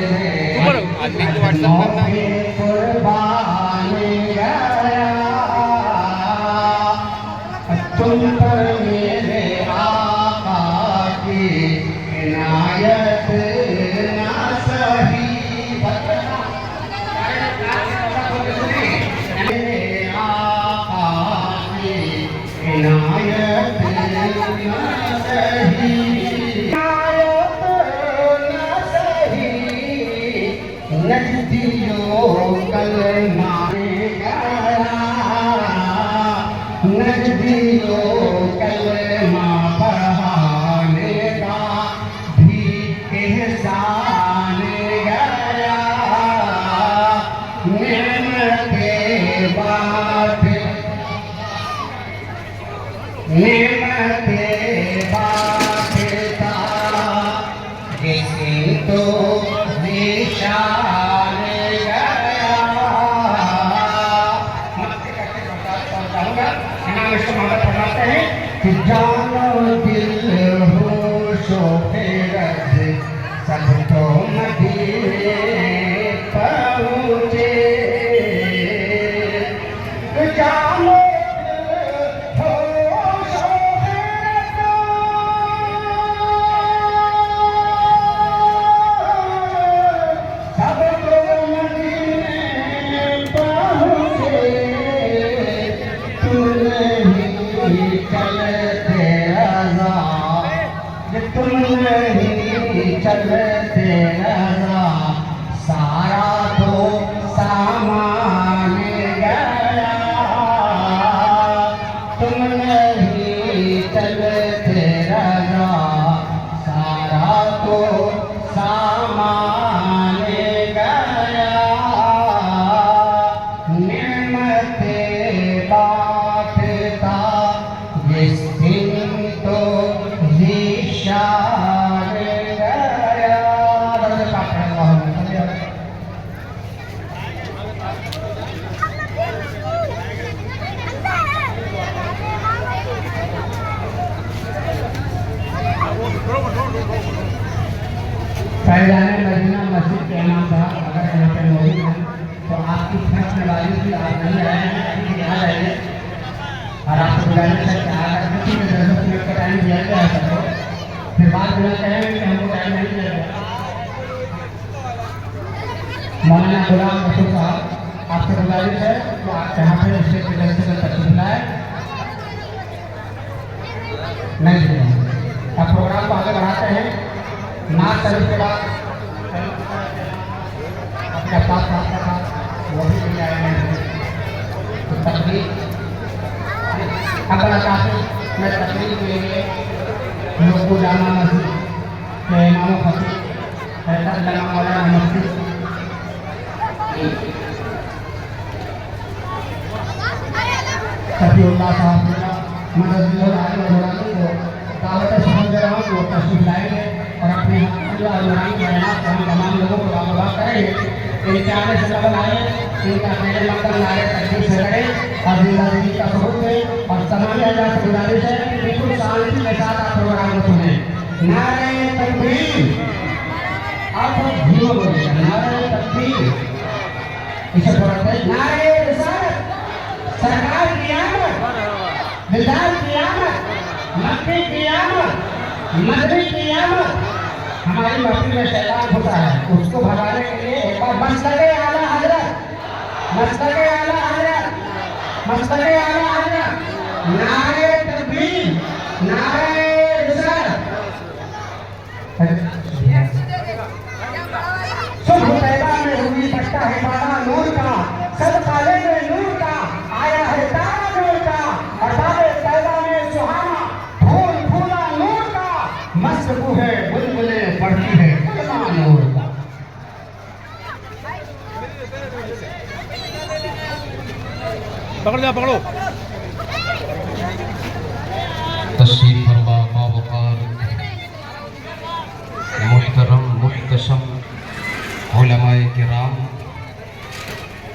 आदमी को व्हाट्सएप करना है। तुम पर मेरे आका की इनायत ना सही मेरे आका की इनायत ना सही इनायत ना सही नजदियों कलमा नजदियों कलमा पढ़ाने का भी एहसान गया नेमते बाटता इसी तो निशान कि जानो दिल होशो फिरत सब तो मदीने पहुँचे जानो दिल होशो फिरत सब तो मदीने पहुँचे तुम नहीं चलते रहा सारा तो सामान गया तुम नहीं चलते रहा सारा तो सामान गया नेमते बाटता जिस दिन तो निशान गया फैज़ान मदीना मस्जिद के इमाम साहब अगर यहाँ पे मौजूद हैं तो आपकी फर्स्ट नवाज़ी थी आप नहीं आए हैं यहाँ रहिए और आपको गुजारिश है कि आकर किसी भी 10 मिनट का टाइम दिया गया है सबको फिर बाद में कहेंगे कि हमको टाइम नहीं दिया गया मौलाना गुलाम रसूल साहब आपसे गुजारिश है कि आप यहाँ पे स्टेज पे जल्द से जल्द तशरीफ लाएं नहीं दिया अब प्रोग्राम को आगे बढ़ाते हैं नाच शरीफ के बाद अपने पास का वो भी मिल आए हैं तो तकरीर अगला काफी मैं तकरीर के लिए लोग को जामा मस्जिद के इमाम खतीब हैदर मौलाना मुफ्ती सफीउल्लाह साहब मदद को दावत समझ दे रहा हूँ कि वो तशरीफ लाएंगे और अपने तमाम लोगों को आगाह करेंगे इनके आने से लगन आए इनका मेरे मंगल नारे तकलीफ से लड़े और जिंदगी का सबूत दें और तमाम अल्लाह से गुजारिश है कि बिल्कुल शांति के साथ आप प्रोग्राम को सुने नारे तकबीर आप धीमा बोलिएगा नारे तकबीर इसे बोलते हैं नारे रिसालत सरकार की आमद दिलदार की आमद मक्की की आमद मदनी की आमद हमारी महफिल में शैतान होता है उसको भगाने के लिए एक बार मस्तके आला हजरत मस्तके आला हजरत मस्तके आला हजरत नारे तकबीर नारे रिसालत सुबह तैबा में हुई पट्टा है बाबा नूर का सब काले में नूर का आया है तारा नूर का और बाबे तैबा में सुहाना फूल फूला नूर का मस्त है बुलबुलें पढ़ती है कलमा नूर का पकड़ जा पकड़ो तशरीफ फरमा बावकार मुहतरम मुहतशम उलमाए किराम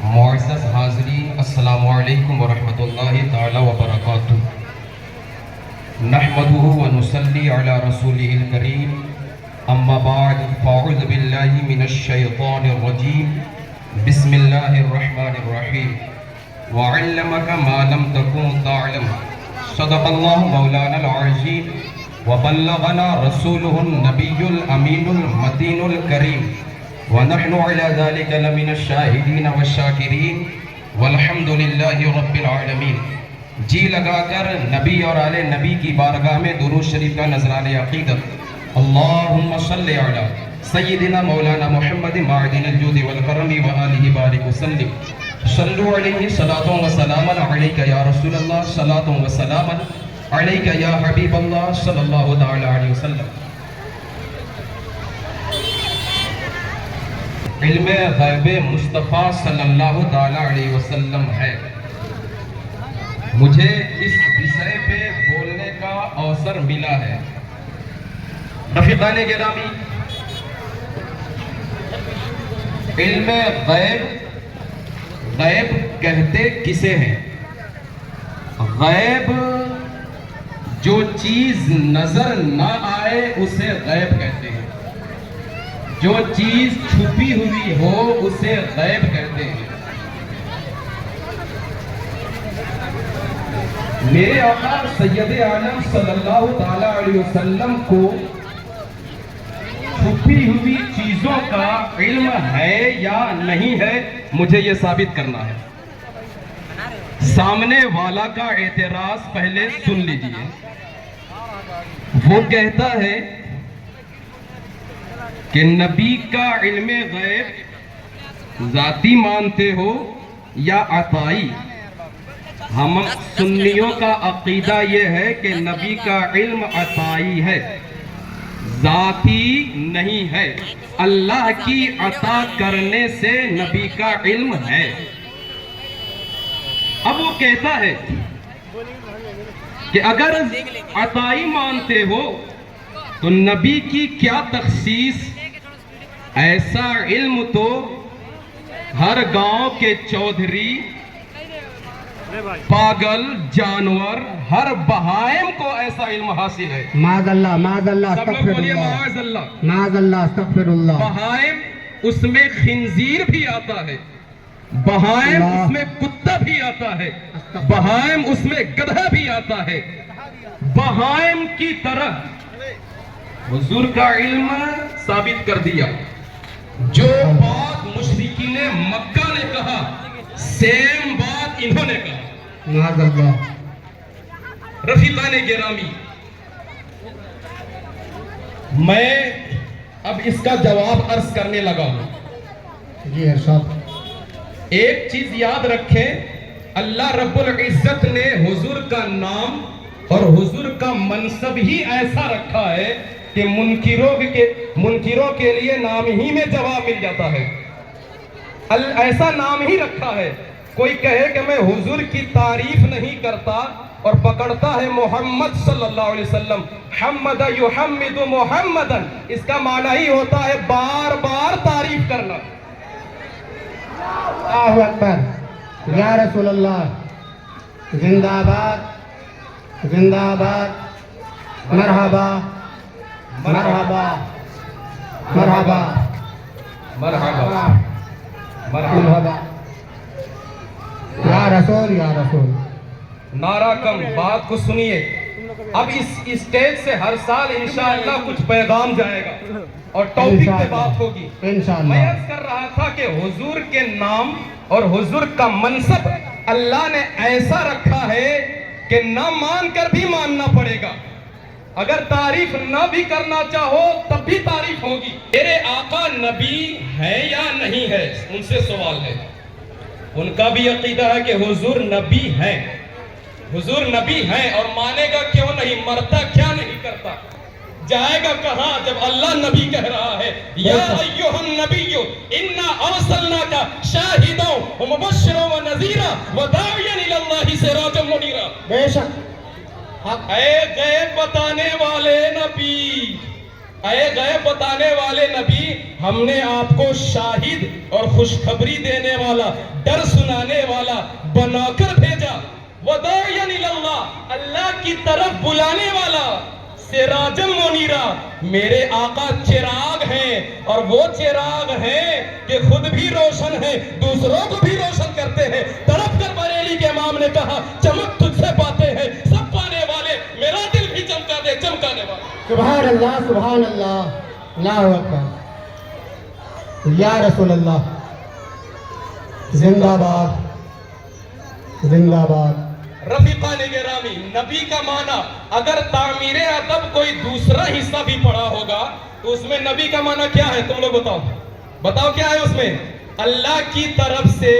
मुअज़्ज़ज़ हाज़रीन अस्सलामु अलैकुम व रहमतुल्लाहि ताला व बरकातुहू नहमदुहु व नुसल्ली अला रसूलिहिल करीम أما بعد فأعوذ بالله من الشيطان الرجيم بسم الله الرحمن الرحيم وعلمك ما لم تكن تعلم صدق الله مولانا العظيم وبلغنا رسوله النبي الأمين المتين الكريم ونحن على ذلك لمن الشاهدين والشاكرين والحمد لله رب العالمين. جی لگا کر نبی اور آل نبی کی بارگاہ میں درود شریف کا نذرانہ عقیدت. اللہم صلی علی سیدنا مولانا محمد معدن الجود والکرم وآلہ بارک وسلم. صلو علیہ صلاۃ و سلام علیک یا رسول اللہ، صلاۃ و سلام علیک یا حبیب اللہ صلی اللہ تعالی علیہ وسلم. علم غیب مصطفیٰ صلی اللہ تعالی علیہ وسلم ہے. مجھے اس وشے پہ بولنے کا اوسر ملا ہے. رفیقان گرامی، علم غیب، غیب کہتے کسے ہیں؟ غیب جو چیز نظر نہ آئے اسے غیب کہتے ہیں. جو چیز چھپی ہوئی ہو اسے غیب کہتے ہیں. میرے آقا سید عالم صلی اللہ تعالی علیہ وسلم کو چھپی ہوئی چیزوں کا علم ہے یا نہیں ہے، مجھے یہ ثابت کرنا ہے. سامنے والا کا اعتراض پہلے سن لیجئے. وہ کہتا ہے کہ نبی کا علم غیب ذاتی مانتے ہو یا عطائی؟ ہم سنیوں کا عقیدہ یہ ہے کہ نبی کا علم عطائی ہے، ذاتی نہیں ہے. اللہ کی عطا کرنے سے نبی کا علم ہے. اب وہ کہتا ہے کہ اگر عطائی مانتے ہو تو نبی کی کیا تخصیص؟ ایسا علم تو ہر گاؤں کے چودھری، پاگل، جانور، ہر بہائم کو ایسا علم حاصل ہے. معاذ اللہ، معاذ اللہ، سب لوگ بولیے معاذ اللہ. معاذ اللہ، استغفر اللہ. بہائم اس میں خنزیر بھی آتا ہے، بہائم اس میں کتا بھی آتا ہے، بہائم اس میں گدھا بھی آتا ہے. بہائم کی طرح حضور کا علم ثابت کر دیا. جو بات مشرکین مکہ نے کہا سیم بات انہوں نے کہا. معاذ اللہ. رفیقان گرامی، میں اب اس کا جواب عرض کرنے لگا ہوں. جی ارشاد. ایک چیز یاد رکھیں، اللہ رب العزت نے حضور کا نام اور حضور کا منصب ہی ایسا رکھا ہے کہ منکروں کے لیے نام ہی میں جواب مل جاتا ہے. ایسا نام ہی رکھا ہے. کوئی کہے کہ میں حضور کی تعریف نہیں کرتا اور پکڑتا ہے محمد صلی اللہ علیہ وسلم، حمد یحمد محمدن، اس کا معنی ہی ہوتا ہے بار بار تعریف کرنا. اللہ اکبر. یا رسول اللہ، زندہ باد، زندہ باد، مرحبا مرحبا مرحبا مرحبا مرحبا. یا رسول، یا رسول. نعرہ کم، بات کو سنیے. اب اس اسٹیج سے ہر سال انشاءاللہ کچھ پیغام جائے گا اور ٹاپک پہ بات ہوگی. انشاءاللہ. میں عرض کر رہا تھا کہ حضور کے نام اور حضور کا منصب اللہ نے ایسا رکھا ہے کہ نہ مان کر بھی ماننا پڑے گا. اگر تعریف نہ بھی کرنا چاہو تب بھی تعریف ہوگی. میرے آقا نبی ہے یا نہیں ہے، ان سے سوال ہے. ان کا بھی عقیدہ ہے کہ حضور نبی ہے. حضور نبی ہے اور مانے گا کیوں نہیں؟ مرتا کیا نہیں کرتا؟ جائے گا کہاں جب اللہ نبی کہہ رہا ہے یا ایھا النبی انا ارسلناک شاہدا ومبشرا ونذیرا وداعیا الی اللہ سراجا منیرا. بے شک. اے غیب بتانے والے نبی، اے غیب بتانے والے نبی، ہم نے آپ کو شاہد اور خوشخبری دینے والا، ڈر سنانے والا بنا کر بھیجا. وداعیا الی اللہ، اللہ کی طرف بلانے والا. सिराजम मुनीरा, मेरे आका चिराग हैं और वो चिराग हैं कि खुद भी रोशन हैं, दूसरों को भी रोशन करते हैं। तड़प कर बरेली के इमाम ने कहा, चमक तुझसे पाते हैं सब पाने वाले, मेरा दिल भी चमका दे चमकाने वाले। सुभान अल्लाह, सुभान अल्लाह, अल्लाहु अकबर, या रसूल अल्लाह, जिंदाबाद जिंदाबाद। रफीकान गिरामी, नबी का माना अगर तामीर अदब कोई दूसरा हिस्सा भी पढ़ा होगा तो उसमें नबी का माना क्या है? तुम लोग बताओ, बताओ क्या है उसमें? अल्लाह की तरफ से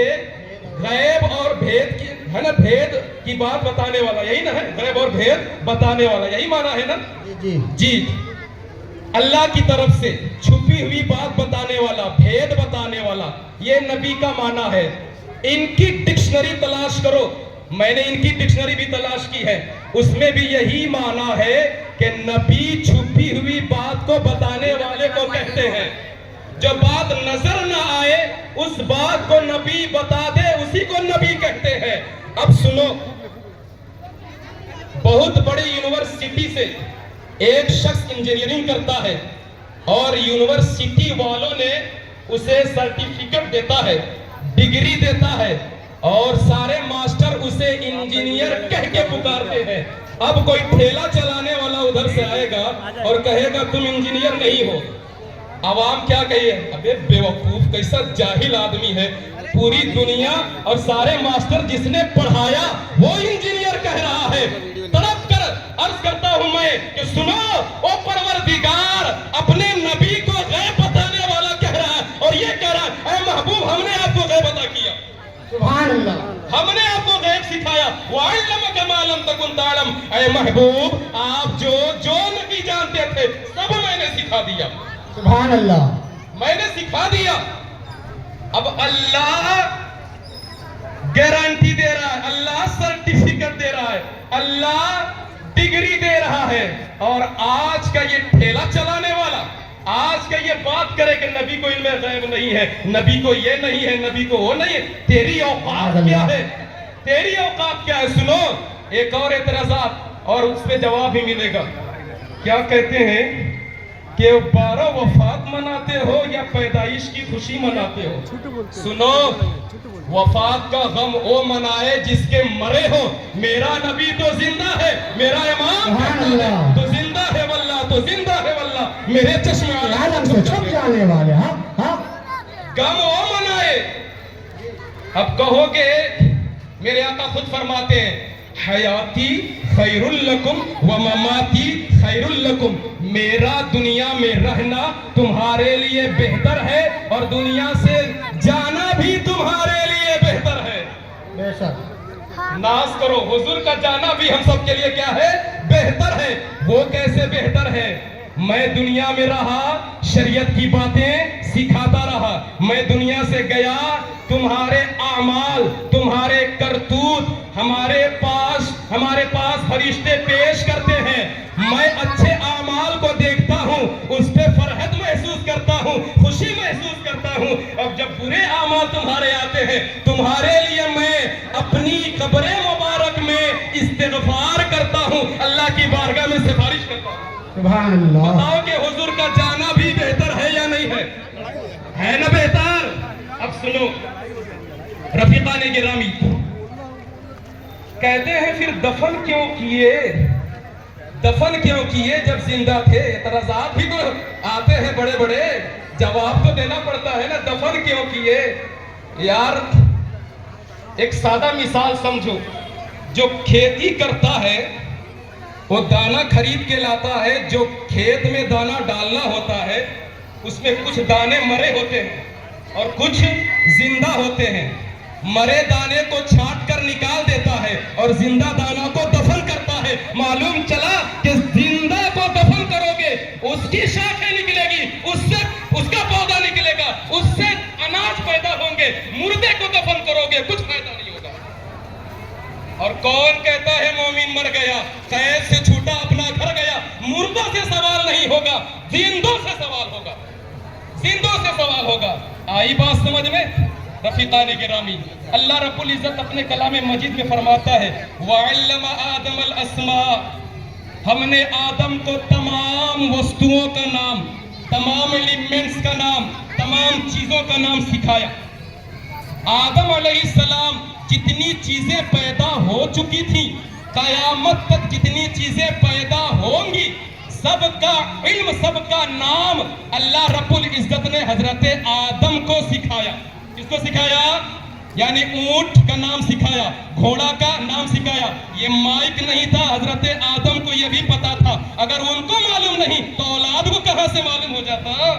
गैब और भेद की, है ना, भेद की बात बताने वाला, यही ना है, गैब और भेद बताने वाला, यही माना है ना जी जी। अल्लाह की तरफ से छुपी हुई बात बताने वाला, भेद बताने वाला, ये नबी का माना है। इनकी डिक्शनरी तलाश करो, मैंने इनकी डिक्शनरी भी तलाश की है, उसमें भी यही माना है कि नबी छुपी हुई बात को बताने वाले को कहते हैं। जो बात नजर ना आए उस बात को नबी बता दे, उसी को नबी कहते हैं। अब सुनो, बहुत बड़ी यूनिवर्सिटी से एक शख्स इंजीनियरिंग करता है और यूनिवर्सिटी वालों ने उसे सर्टिफिकेट देता है, डिग्री देता है और सारे मास्टर उसे इंजीनियर कह के पुकारते हैं। अब कोई ठेला चलाने वाला उधर से आएगा और कहेगा तुम इंजीनियर नहीं हो, आवाम क्या कहिए, अबे बेवकूफ कैसा जाहिल आदमी है, पूरी दुनिया और सारे मास्टर जिसने पढ़ाया वो इंजीनियर कह रहा है। तड़प कर अर्ज करता हूं मैं कि सुनो, ओ परवरदिगार अपने नबी को गैब बताने वाला कह रहा है और ये कह रहा है, ऐ महबूब हमने आपको गैब अता किया, सुभान अल्लाह, हमने आपको गैब सिखाया, वअल्लमका मा लम तकुन तालम, ऐ महबूब आप जो जो नबी जानते थे सब मैंने सिखा दिया, सुभान अल्लाह, मैंने सिखा दिया। अब अल्लाह गारंटी दे रहा है, अल्लाह सर्टिफिकेट दे रहा है, अल्लाह डिग्री दे रहा है, और आज का ये ठेला चलाने वाला आज का ये बात करे कि नबी को इल्म गैब नहीं है, नबी को ये नहीं है, नबी को वो नहीं है, तेरी औकात क्या है, तेरी औकात क्या है? सुनो एक और एतराज़ात और उस पे जवाब भी मिलेगा। क्या कहते हैं कि 12 वफात मनाते हो या पैदाइश की खुशी मनाते हो? सुनो, वफात का गम वो मनाए जिसके मरे हो, मेरा नबी तो जिंदा है, मेरा इमाम तो जिंदा है वल्लाह, तो जिंदा है वल्लाह, मेरे चश्मे आलम से छुप जाने वाले, हाँ हाँ, गम वो मनाए। अब कहोगे, मेरे आका खुद फरमाते हैं, हयाती खैरुल लकुम व ममाती खैरुल लकुम, मेरा दुनिया में रहना तुम्हारे लिए बेहतर है और दुनिया से जाना भी तुम्हारे लिए बेहतर है। बेशक, नाज करो, हुजूर का जाना भी हम सब के लिए क्या है? बेहतर है। वो कैसे बेहतर है? मैं दुनिया में रहा, शरीयत की बातें सिखाता रहा, मैं दुनिया से गया, तुम्हारे आमाल, तुम्हारे करतूत हमारे पास फरिश्ते पेश करते हैं, मैं अच्छे आमाल को देखता हूँ, उस पे फरहत महसूस करता हूँ, खुशी महसूस करता हूँ। अब जब बुरे आमाल तुम्हारे आते हैं, तुम्हारे लिए मैं अपनी कब्र मुबारक में इस्तिग़फ़ार करता हूँ, अल्लाह की बारगाह में सिफारिश करता हूँ। सुभान अल्लाह, बताओ कि हुजूर का जाना भी बेहतर है या नहीं है? है ना बेहतर? अब सुनो, रफीकान गिरामी कहते हैं फिर दफन क्यों किए? दफन क्यों किए जब जिंदा थे? एतराज़ात भी तो आते हैं बड़े बड़े, जवाब तो देना पड़ता है ना, दफन क्यों किए? यार एक सादा मिसाल समझो, जो खेती करता है वो दाना खरीद के लाता है, जो खेत में दाना डालना होता है उसमें कुछ दाने मरे होते हैं और कुछ जिंदा होते हैं। मरे दाने को छांट कर निकाल देता है और जिंदा दाना को दफन करता है। मालूम चला कि जिंदा को दफन करोगे उसकी शाखें निकलेगी, उससे उसका पौधा निकलेगा, उससे अनाज पैदा होंगे। मुर्दे को दफन करोगे कुछ फायदा नहीं होगा। और कौन कहता है मोमिन मर गया, कैद से छूटा अपना घर गया? मुर्दों से सवाल नहीं होगा, जिंदों से सवाल होगा, जिंदों से सवाल होगा। आई बात समझ में? रफीकान गिरामी, अल्लाह रब्बुल इज्जत अपने कलाम मजीद में फरमाता है, वअल्लम आदम अल अस्मा, ہم نے آدم کو تمام وستوؤں کا نام، تمام ایلیمنٹس کا نام، تمام چیزوں کا نام سکھایا۔ آدم علیہ السلام جتنی چیزیں پیدا ہو چکی تھیں، قیامت تک جتنی چیزیں پیدا ہوں گی، سب کا علم، سب کا نام اللہ رب العزت نے حضرت آدم کو سکھایا۔ کس کو سکھایا؟ یعنی اونٹ کا نام سکھایا، گھوڑا کا نام سکھایا۔ یہ مائک نہیں تھا، حضرت آدم کو یہ بھی پتا تھا، اگر ان کو معلوم نہیں تو اولاد کو کہاں سے معلوم ہو جاتا؟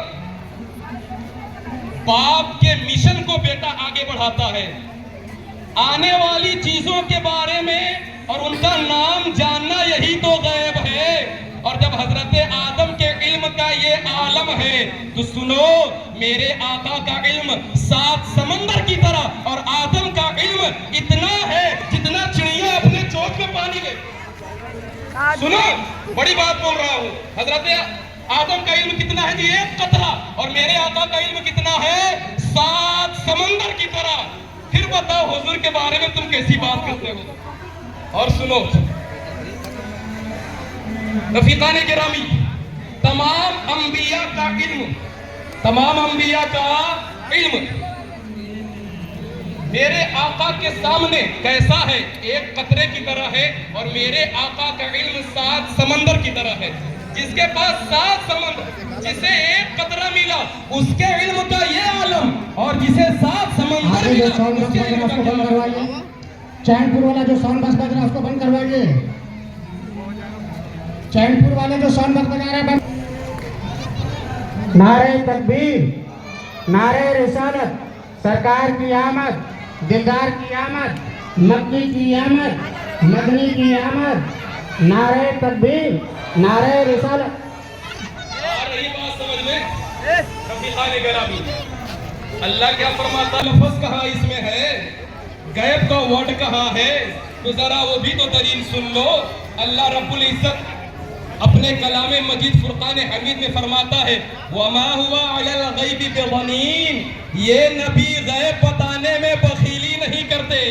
باپ کے مشن کو بیٹا آگے بڑھاتا ہے، آنے والی چیزوں کے بارے میں اور ان کا نام جاننا، یہی تو غیب ہے۔ اور جب حضرت آدم کے علم کا یہ عالم ہے تو سنو، میرے آقا کا علم 7 سمندر کی طرح، اور آدم کا علم اتنا ہے جتنا چڑیا اپنے چوک میں پانی لے۔ سنو، بڑی بات بول رہا ہوں، حضرت آدم کا علم کتنا ہے جی؟ 1 قطرہ، اور میرے آقا کا علم کتنا ہے؟ 7 سمندر کی طرح۔ پھر بتاؤ حضور کے بارے میں تم کیسی بات کرتے ہو؟ اور سنو رفیقان گرامی، تمام انبیاء کا علم، تمام انبیاء کا علم میرے آقا کے سامنے کیسا ہے؟ 1 قطرے کی طرح ہے، اور میرے آقا کا علم 7 سمندر کی طرح ہے۔ جس کے پاس 7 سمندر، جسے 1 قطرہ ملا، اس کے علم کا یہ عالم، اور جسے 7 سمندر ملا، اس کے علم کا کیا عالم؟ چین پور والا جو ساؤنڈ باکس بج رہا ہے اس کو بند کروائیے۔ چین پور والے جو ساؤنڈ باکس بجا رہے ہیں بند۔ نعرہ تکبیر، نعرہ رسالت، سرکار کی آمد، دلدار کی آمد، مکی کی آمد، مدنی کی آمد، نعرہ تکبیر، نعرہ رسالت۔ آ رہی بات سمجھ میں؟ رفیقان گرامی، اللہ کیا فرماتا؟ لفظ کہاں اس میں ہے، غیب کا ورڈ کہاں ہے؟ تو ذرا وہ بھی تو دلیل سن لو۔ اللہ رب العزت اپنے کلام مجید فرقان حمید میں فرماتا ہے وَمَا هُوَ عَلَى الْغَيْبِ بِضَنِينٍ، یہ نبی غیب بتانے میں بخیلی نہیں کرتے۔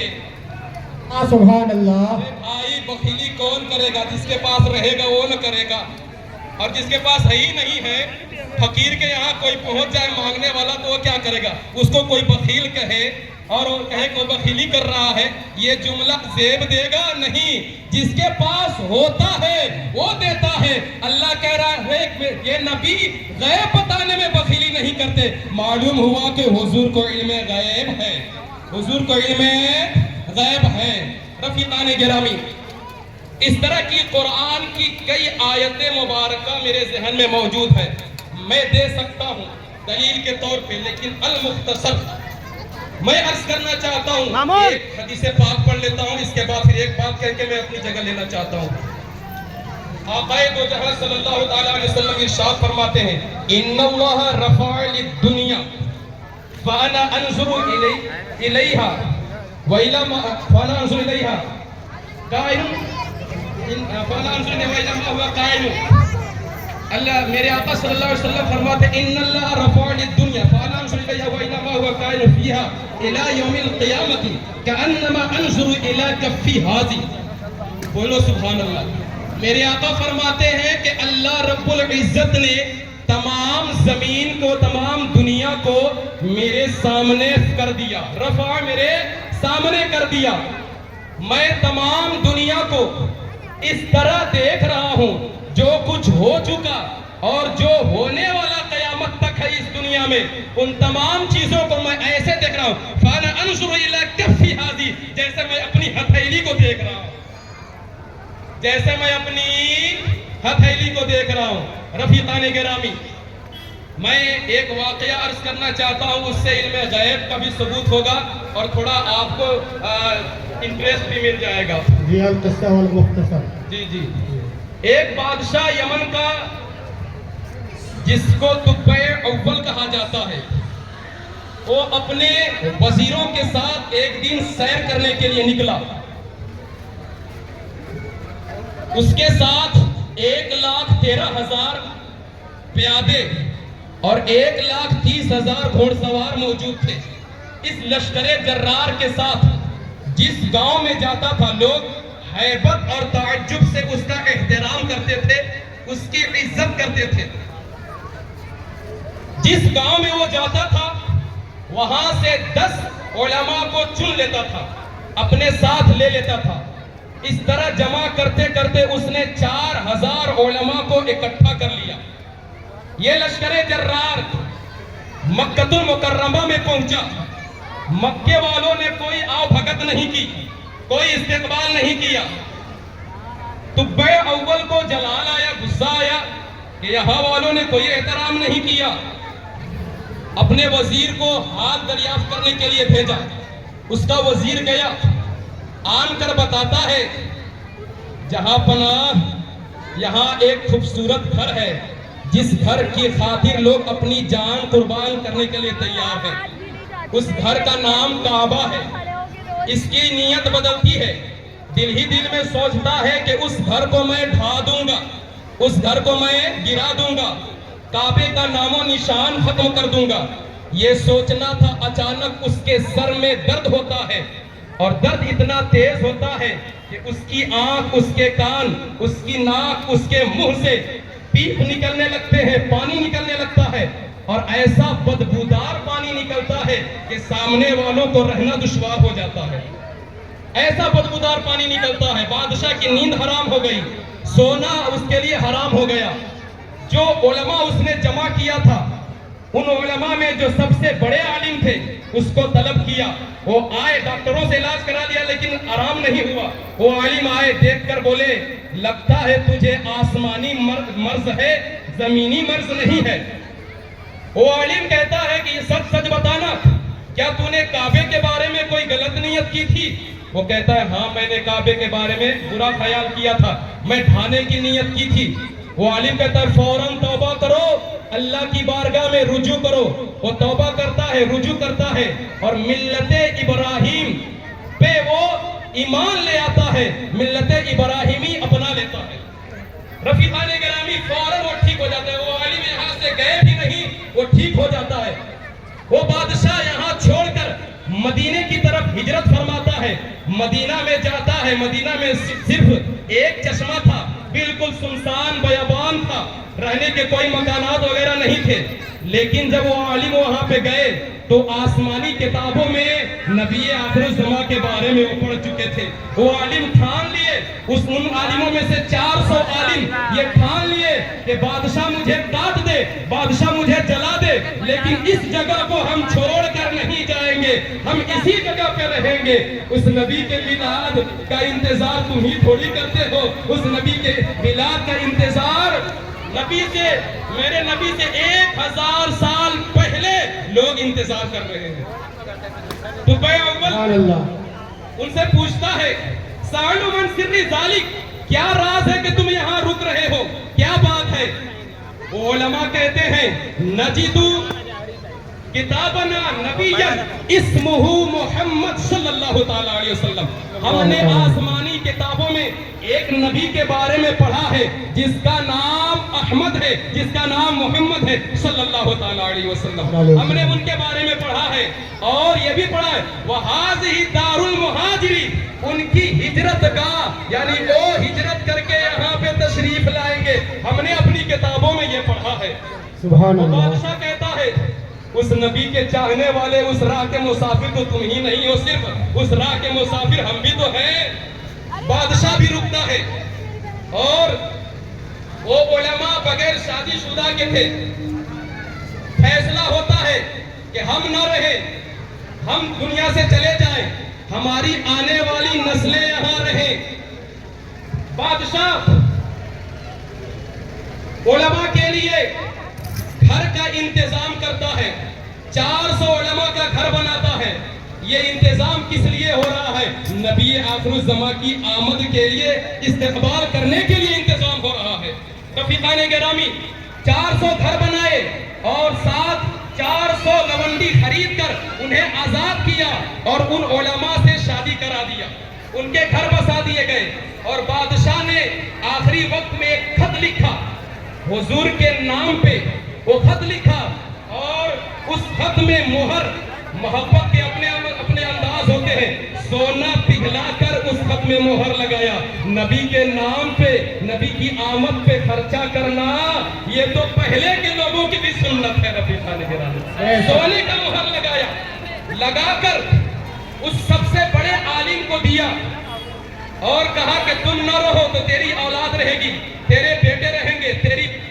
سبحان اللہ۔ بھائی بخیلی کون کرے گا؟ جس کے پاس رہے گا وہ نہ کرے گا، اور جس کے پاس ہے ہی نہیں ہے، فقیر کے یہاں کوئی پہنچ جائے مانگنے والا تو وہ کیا کرے گا؟ اس کو کوئی بخیل کہے اور وہ کہے کہ وہ بخیلی کر رہا ہے، یہ جملہ زیب دے گا نہیں۔ جس کے پاس ہوتا ہے وہ دیتا ہے۔ اللہ کہہ رہا ہے کہ یہ نبی غیب بتانے میں بخیلی نہیں کرتے۔ معلوم ہوا کہ حضور کو علم غیب ہے، حضور کو علم غیب ہے۔ رفیقان گرامی، اس طرح کی قرآن کی کئی آیتیں مبارکہ میرے ذہن میں موجود ہے، میں دے سکتا ہوں دلیل کے طور پہ، لیکن المختصر میں عرض کرنا چاہتا ہوں۔ ایک حدیث پاک پڑھ لیتا ہوں، اس کے بعد پھر ایک بات کہہ کے میں اپنی جگہ لینا چاہتا ہوں۔ آقا دو جہاں صلی اللہ تعالیٰ علیہ وسلم ارشاد فرماتے ہیں ان اللہ رفع للدنیا فانا انظر الیہا وإلى ما فانا انظر الیہا قائم فانا انظر الیہا وإلى ما هو قائم۔ اللہ میرے آقا صلی اللہ علیہ وسلم فرماتے ہیں ان اللہ رفع للدنیا فانا انظر الیہا وإلى ما هو قائم فیہا الى یوم القیامة کأنما انظر الى کفی حاضی۔ بولو سبحان اللہ۔ میرے آقا فرماتے ہیں کہ اللہ رب العزت نے تمام زمین کو، تمام دنیا کو میرے سامنے کر دیا، رفع میرے سامنے کر دیا۔ میں تمام دنیا کو اس طرح دیکھ رہا ہوں، جو کچھ ہو چکا اور جو ہونے والا قیامت تک ہے اس دنیا میں، ان تمام چیزوں کو میں ایسے دیکھ رہا ہوں فانا انظر الی کفی حاضی، جیسے میں اپنی ہتھیلی کو دیکھ رہا ہوں، جیسے میں اپنی ہتھیلی کو دیکھ رہا ہوں۔ رفیقان گرامی، میں ایک واقعہ عرض کرنا چاہتا ہوں، اس سے علم غیب کا بھی ثبوت ہوگا اور تھوڑا آپ کو انٹریسٹ بھی مل جائے گا۔ جی القصہ والمختصر۔ جی جی، ایک بادشاہ یمن کا جس کو تبع اول کہا جاتا ہے، وہ اپنے وزیروں کے ساتھ ایک دن سیر کرنے کے لیے نکلا۔ اس کے ساتھ 1,13,000 پیادے اور 1,30,000 گھوڑ سوار موجود تھے۔ اس لشکر جرار کے ساتھ جس گاؤں میں جاتا تھا، لوگ ہیبت اور تعجب سے اس کا احترام کرتے تھے، اس کی عزت کرتے تھے۔ جس گاؤں میں وہ جاتا تھا وہاں سے 10 علماء کو چن لیتا تھا، اپنے ساتھ لے لیتا تھا۔ اس طرح جمع کرتے کرتے اس نے 4000 علماء کو اکٹھا کر لیا۔ یہ لشکر جرار مکہ المکرمہ میں پہنچا۔ مکے والوں نے کوئی آؤ بھگت نہیں کی، کوئی استقبال نہیں کیا۔ تبع اول کو جلال آیا، غصہ آیا کہ یہاں والوں نے کوئی احترام نہیں کیا۔ اپنے وزیر کو حال دریافت کرنے کے لیے بھیجا۔ اس کا وزیر گیا، آن کر بتاتا ہے جہاں پناہ یہاں ایک خوبصورت گھر ہے جس گھر کی خاطر لوگ اپنی جان قربان کرنے کے لیے تیار ہیں۔ اس گھر کا نام کعبہ ہے۔ اس کی نیت بدلتی ہے، دل ہی دل میں سوچتا ہے کہ اس گھر کو میں ڈھا دوں گا، اس گھر کو میں گرا دوں گا، کعبے کا نام و نشان ختم کر دوں گا۔ یہ سوچنا تھا، اچانک اس کے سر میں درد ہوتا ہے، اور درد اتنا تیز ہوتا ہے کہ اس کی آنکھ، اس کے کان، اس کی ناک، اس کے منہ سے پیپ نکلنے لگتے ہیں، پانی نکلنے لگتا ہے، اور ایسا بدبودار پانی نکلتا ہے کہ سامنے والوں کو رہنا دشوار ہو جاتا ہے۔ ایسا بدبودار پانی نکلتا ہے۔ بادشاہ کی نیند حرام ہو گئی، سونا اس کے لیے حرام ہو گیا۔ جو علماء اس نے جمع کیا تھا، ان علماء میں جو سب سے بڑے عالم تھے اس کو طلب کیا۔ وہ آئے، ڈاکٹروں سے علاج کرا لیا لیکن آرام نہیں ہوا۔ وہ عالم آئے، دیکھ کر بولے لگتا ہے تجھے آسمانی مرض ہے، زمینی مرض نہیں ہے۔ وہ عالم کہتا ہے کہ یہ سچ سچ بتانا، کیا تو نے کعبے کے بارے میں کوئی غلط نیت کی تھی؟ وہ کہتا ہے ہاں، میں نے کعبے کے بارے میں برا خیال کیا تھا، میں ڈھانے کی نیت کی تھی۔ وہ عالم کہتا ہے فوراً توبہ کرو، اللہ کی بارگاہ میں رجوع کرو۔ وہ توبہ کرتا ہے، رجوع کرتا ہے، اور ملت ابراہیم پہ وہ ایمان لے آتا ہے، ملت ابراہیمی اپنا لیتا ہے۔ رفیقان گرامی، فوراً وہ ٹھیک ہو جاتا ہے۔ وہ عالم یہاں سے گئے بھی نہیں، وہ ٹھیک ہو جاتا ہے۔ وہ بادشاہ یہاں چھوڑ کر مدینے کی طرف ہجرت فرماتا ہے، مدینہ میں جاتا ہے۔ مدینہ میں صرف ایک چشمہ تھا، بالکل سنسان بیابان تھا، رہنے کے کوئی مکانات وغیرہ نہیں تھے۔ لیکن جب وہ عالم وہاں پہ گئے تو آسمانی کتابوں میں نبی آخر الزماں کے بارے میں وہ پڑھ چکے تھے۔ وہ عالم ٹھان لیے، ان عالموں میں سے 400 عالم یہ ٹھان لیے کہ بادشاہ مجھے کاٹ دے، بادشاہ مجھے جلا دے، لیکن اس جگہ کو ہم چھوڑ کر نہیں جائیں گے، ہم اسی جگہ پہ رہیں گے۔ اس نبی کے میلاد کا انتظار تم ہی تھوڑی کرتے ہو، اس نبی کے میلاد کا انتظار نبی سے، میرے نبی سے 1000 سال پہلے لوگ انتظار کر رہے ہیں۔ تبع اول ان سے پوچھتا ہے سألوا من سر ذالک، کیا راز ہے کہ تم یہاں رک رہے ہو، کیا بات ہے؟ وہ علماء کہتے ہیں نجدو کتابنا نبیا اسمہ محمد صلی اللہ تعالی علیہ وسلم، ہم نے آسمانی کتابوں میں ایک نبی کے بارے میں پڑھا ہے جس کا نام احمد ہے، جس کا نام محمد ہے صلی اللہ تعالی علیہ وسلم۔ ہم نے ان کے بارے میں پڑھا ہے، اور یہ بھی پڑھا ہے وَهَذِهِ دَارُ الْمُهَاجِرِ، ان کی ہجرت گاہ، یعنی وہ ہجرت کر کے یہاں پہ تشریف لائیں گے، ہم نے اپنی کتابوں میں یہ پڑھا ہے۔ سبحان اللہ۔ بادشاہ کہتا ہے اس نبی کے چاہنے والے، اس راہ کے مسافر تو تم ہی نہیں ہو، صرف اس راہ کے مسافر ہم بھی تو ہیں۔ بادشاہ بھی رکتا ہے، اور وہ علماء بغیر شادی شدہ کے تھے۔ فیصلہ ہوتا ہے کہ ہم نہ رہیں، ہم دنیا سے چلے جائیں، ہماری آنے والی نسلیں یہاں رہیں۔ بادشاہ علماء کے لیے گھر کا انتظام کرتا ہے، 400 علماء کا گھر بناتا ہے۔ یہ انتظام کس لیے ہو رہا ہے؟ نبی آخر الزماں کی آمد کے لیے، استقبال کرنے کے لیے انتظام ہو رہا ہے۔ رفیقان گرامی، 400 گھر بنائے اور ساتھ 400 لونڈی خرید کر انہیں آزاد کیا، اور ان علماء سے شادی کرا دیا، ان کے گھر بسا دیے گئے۔ اور بادشاہ نے آخری وقت میں ایک خط لکھا حضور کے نام پہ، وہ خط لکھا، اور اس خط میں مہر محبت کے اپنے انداز ہوتے ہیں، सोना पिघला कर उस खत में मोहर लगाया। नबी के नाम पे, नबी की आमद पे खर्चा करना, ये तो पहले के लोगों की भी सुन्नत है। रफी खान गिरामी सोने का मोहर लगाया, लगाकर उस सबसे बड़े आलिम को दिया और कहा कि तुम न रहो तो तेरी औलाद रहेगी, तेरे बेटे रहेंगे,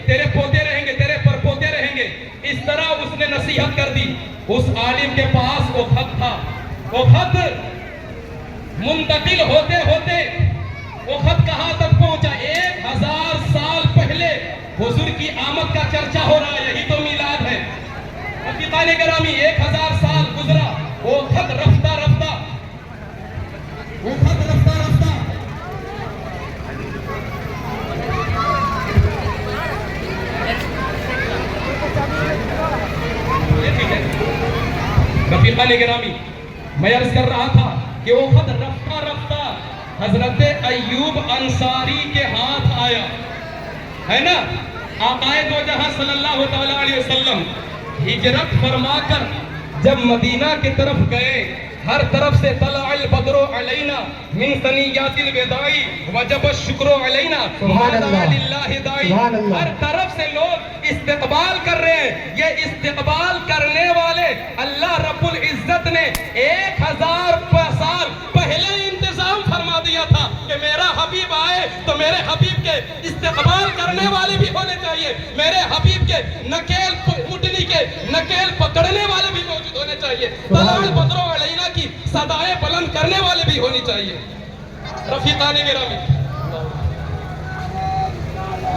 तेरे पोते रहेंगे, तेरे परपोते रहेंगे। इस तरह उसने नसीहत कर दी। उस आलिम के पास वो खत था। वो खत मुंतकिल होते होते वो खत कहां तक पहुंचा? 1000 साल पहले हुजूर की आमद का चर्चा हो रहा है, यही तो मिलाद है। रफीकान गिरामी 1000 साल गुजरा, वो खत रफ्ता रफ्ता, वो खत रफ्ता रफ्ता रफीकान गिरामी मैं अर्ज कर रहा था कि वो खत रफ्ता रफ्ता हजरत अय्यूब अंसारी के हाथ आया, है ना। आकाए दो जहां सल्लल्लाहु तआला अलैहि वसल्लम हिजरत फरमाकर जब मदीना की तरफ गए, हर तरफ से तलअल बदरो अलैना मिन सनियातिल विदाई वजब शुक्रो अलैना लिल्लाहि दाई। हर तरफ से लोग इस्तकबाल कर रहे हैं। ये इस्तकबाल करने वाले अल्लाह रब्बुल इज्जत ने 1000 साल पहले इंतजाम फरमा दिया था कि मेरा हबीब आए तो मेरे हबीब के इस्तकबाल करने वाले भी होने चाहिए, मेरे हबीब के नकेल उठनी के नकेल पकड़ने वाले भी मौजूद होने चाहिए, तलअल बदरो अलैना की सदाएं बुलंद करने वाले भी होनी चाहिए। रफीकान गिरामी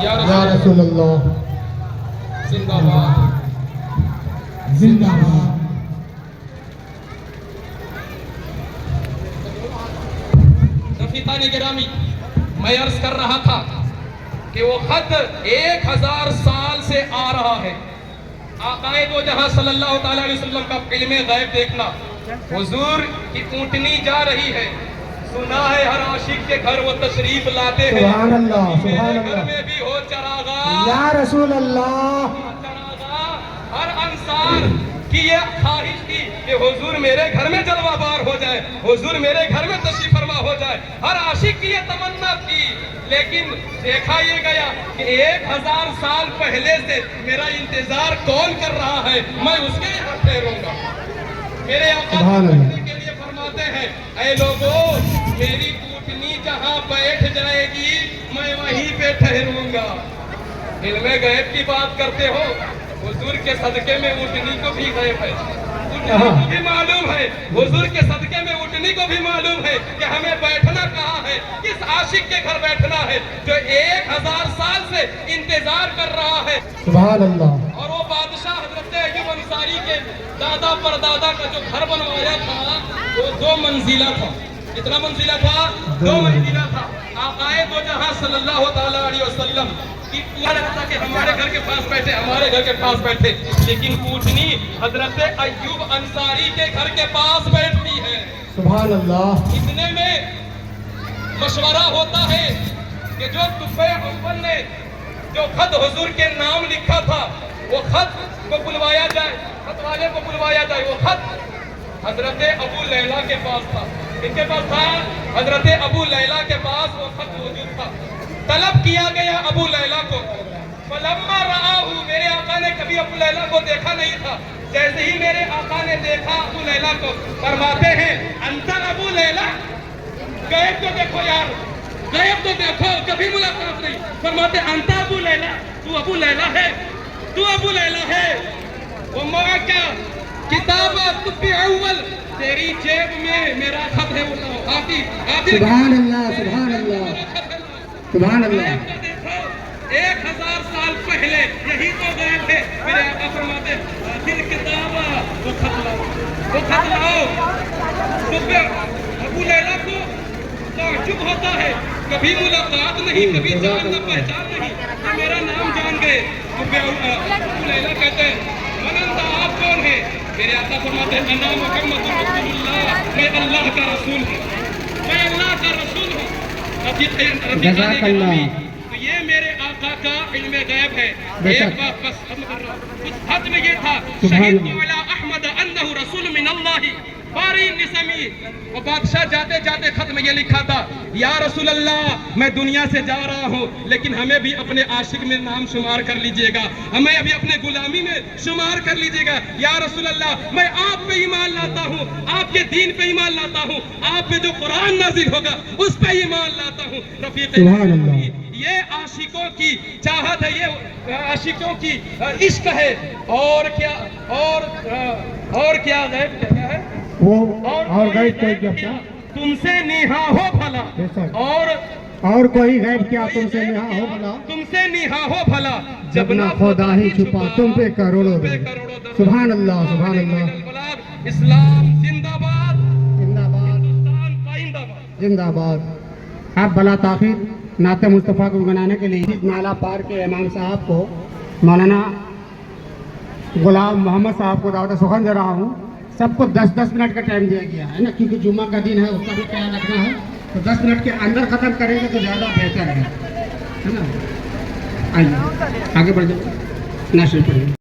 या रसूल अल्लाह जिंदाबाद जिंदाबाद। रफीकान गिरामी मैं अर्ज कर रहा था कि वो खत 1000 साल से आ रहा है। आकाए दो जहां सल्लल्लाहु तआला अलैहि वसल्लम का इल्मे गैब देखना। हुजूर की ऊँटनी जा रही है, सुना है हर आशिक के घर वो तशरीफ लाते हैं। सुभान अल्लाह, सुभान मेरे घर अल्लाह। में भी हो चरागा, या रसूल अल्लाह। चरागा। हर अंसार की ये ख्वाहिश थी कि हुजूर मेरे घर में जलवाबार हो जाए, हुजूर मेरे घर में तशरीफ फरमा हो जाए। हर आशिक की ये तमन्ना थी, लेकिन देखा ये गया कि 1000 साल पहले से मेरा इंतजार कौन कर रहा है, मैं उसके यहाँ ठहरूंगा। मेरे आका के लिए फरमाते हैं, ऐ लोगों मेरी ऊँटनी जहाँ बैठ जाएगी मैं वहीं पे ठहरूंगा। इल्मे गैब की बात करते हो, हुजूर के सदके में ऊँटनी को भी गैब है, ऊँटनी को भी मालूम है, हुजूर के सदके में ऊँटनी को भी मालूम है कि हमें बैठना कहाँ है, किस आशिक के घर बैठना है जो 1000 साल से इंतजार कर रहा है। सुभान अल्लाह। और वो बादशाह हजरत अय्यूब अंसारी के दादा परदादा का जो घर बनवाया था वो 2 मंजिला था। कितना मंजिला था? 2 मंजिला था। आकाए दो जहां सल्लल्लाहु तआला अलैहि वसल्लम की पूरा लगता कि हमारे घर के पास बैठे, हमारे घर के पास बैठे, लेकिन ऊँटनी हजरत अय्यूब अंसारी के घर के पास बैठती है। सुभान अल्लाह। इतने में मशवरा होता है कि जो तुफे अव्वल ने जो खत हुजूर के नाम लिखा था वो खत को बुलवाया जाए, खत वाले को बुलवाया जाए। वो खत हजरत अबू लैला के पास था। किसके पास था? हजरत अबू लैला के पास वो खत मौजूद था। तलब किया गया अबू लैला को। फलम्मा रआहू, मेरे आका ने कभी अबू लैला को देखा नहीं था। जैसे ही मेरे आका ने देखा अबू लैला को, फरमाते हैं अंतर अबू लैला, गैब तो देखो यार, गैब तो देखो, कभी मुलाकात नहीं। फरमाते अंतर अबू लैला, तू अबू लैला है, तू अबू लैला है। वो मौका क्या किताब तुब्बी अव्वल, तेरी जेब में मेरा खत है। सुभान अल्लाह, सुभान अल्लाह, सुभान अल्लाह। तो देखो 1000 साल पहले यही तो गैब है। मेरे आका फरमाते आखिर किताब वो खत लाओ, वो खत लाओ। तो अबू लैला को ताज्जुब होता है, कभी मुलाकात नहीं, कभी जान न पहचान नहीं, तो मेरा नाम जान गए। अबू लैला कहते हैं मनंदा, आप कौन है? मेरे आका फरमाते हैं अन्ना मुहम्मद रसूलुल्लाह, मैं अल्लाह का रसूल हूँ, मैं अल्लाह का रसूल हूँ। तो ये मेरे आका का इल्मे गैब है। एक बात बस खत्म कर रहा हूँ। उस खत में ये था शहीद अला अहमद अन्नहु रसूल मिन अल्लाह बारी निसमी। वो बादशाह जाते जाते खत में ये लिखा था, या रसूल अल्लाह मैं दुनिया से जा रहा हूँ, लेकिन हमें भी अपने आशिक में नाम शुमार कर लीजिएगा, हमें अभी अपने गुलामी में शुमार कर लीजिएगा। या रसूल अल्लाह मैं आप पे ईमान लाता हूँ, आपके दीन पे ईमान लाता हूँ, आप पे जो कुरान नाजिल होगा उस पे ईमान लाता हूँ। रफीक ये आशिकों की चाहत है, ये आशिकों की इश्क है। और क्या गैब क्या है वो और गैब कोई क्या तुमसे निहा हो भला, और कोई गैब क्या तुमसे निहा हो भला, तुमसे निहा हो भला, जब ना खुदा ही छुपा तुम पे करोड़ों दरूद। सुभान अल्लाह, सुभान अल्लाह। इस्लाम जिंदाबाद, जिंदाबाद, हिंदुस्तान पाइंदाबाद। जिंदाबाद। आप बला ताखिर नाते मुस्तफ़ा को मनाने के लिए नाला पार के इमाम साहब को, मौलाना गुलाम मोहम्मद साहब को दावत सुखन दे रहा हूँ। सबको 10-10 मिनट का टाइम दिया गया है ना, क्योंकि जुम्मा का दिन है, उसका भी ख्याल रखना है। तो 10 मिनट के अंदर ख़त्म करेंगे तो ज़्यादा बेहतर है ना। आइए आगे बढ़ जाओ, नाश्ता पढ़िए।